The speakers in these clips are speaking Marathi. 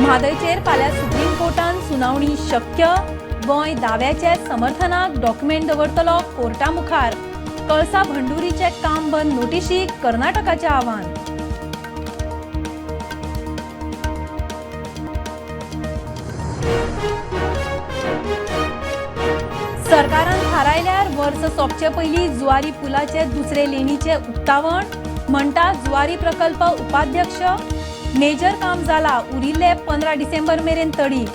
म्हादयचेर फाल्यां सुप्रीम कोर्टान सुनावणी शक्य. गोंय दाव्याचे समर्थनाक डॉक्युमेंट दवरतलो कोर्टा मुखार. कळसा भंडुरीचे काम बंद नोटिशीक कर्नाटकाचे आव्हान. सरकारान थारायल्यार वर्स सोंपचे पयलीं जुवारी पुलाचे दुसरे लेणीचे उक्तावण. म्हणटा जुवारी प्रकल्प उपाध्यक्ष. मेजर काम जाला, उरिल्ले 15 डिसेंबर मेरेन तडीक.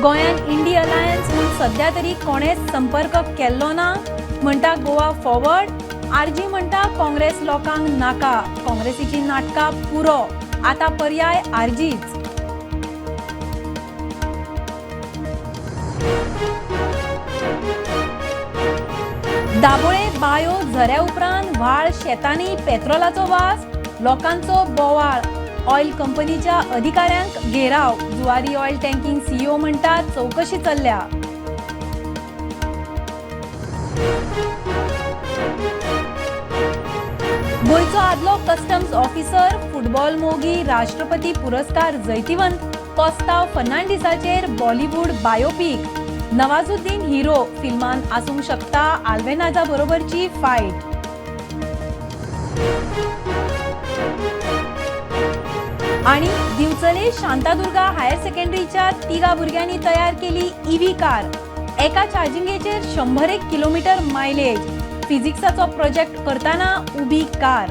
गोंयान इंडी अलायन्स म्हूण सध्या तरी कोणेच संपर्क केल्लो ना, म्हणटा गोवा फॉरवर्ड. आरजी म्हणटा काँग्रेस लोकांक नाका. काँग्रेसीची नाटकां पुरो. आतां पर्याय आरजीच. दाबोळे बायो झऱ्या उपरांत व्हाळ शेतांनी पेट्रोलाचो वास. लोकांचो बोवाळ. ऑयल कंपनीच्या अधिकाऱ्यांक घेराव. जुवारी ऑयल टँकिंग सीईओ म्हणटा चवकशी चल्ल्या. गोंयचो आदलो कस्टम्स ऑफिसर, फुटबॉल मोगी, राष्ट्रपती पुरस्कार जैतिवंत. कोस्ताव फर्नांडिसाचेर बॉलिवूड बायोपिक. नवाजुद्दीन हिरो फिल्मान आसूंक शकता आल्वेनाजा बरोबरची फायट. आणि दिवचले शांतादुर्गा हायर सेकंडरीच्या 3 भुरग्यांनी तयार केली ईव्ही कार. एका चार्जिंगेचेर 100 किलोमीटर मायलेज. फिजिक्साचो प्रोजेक्ट करताना उबी कार.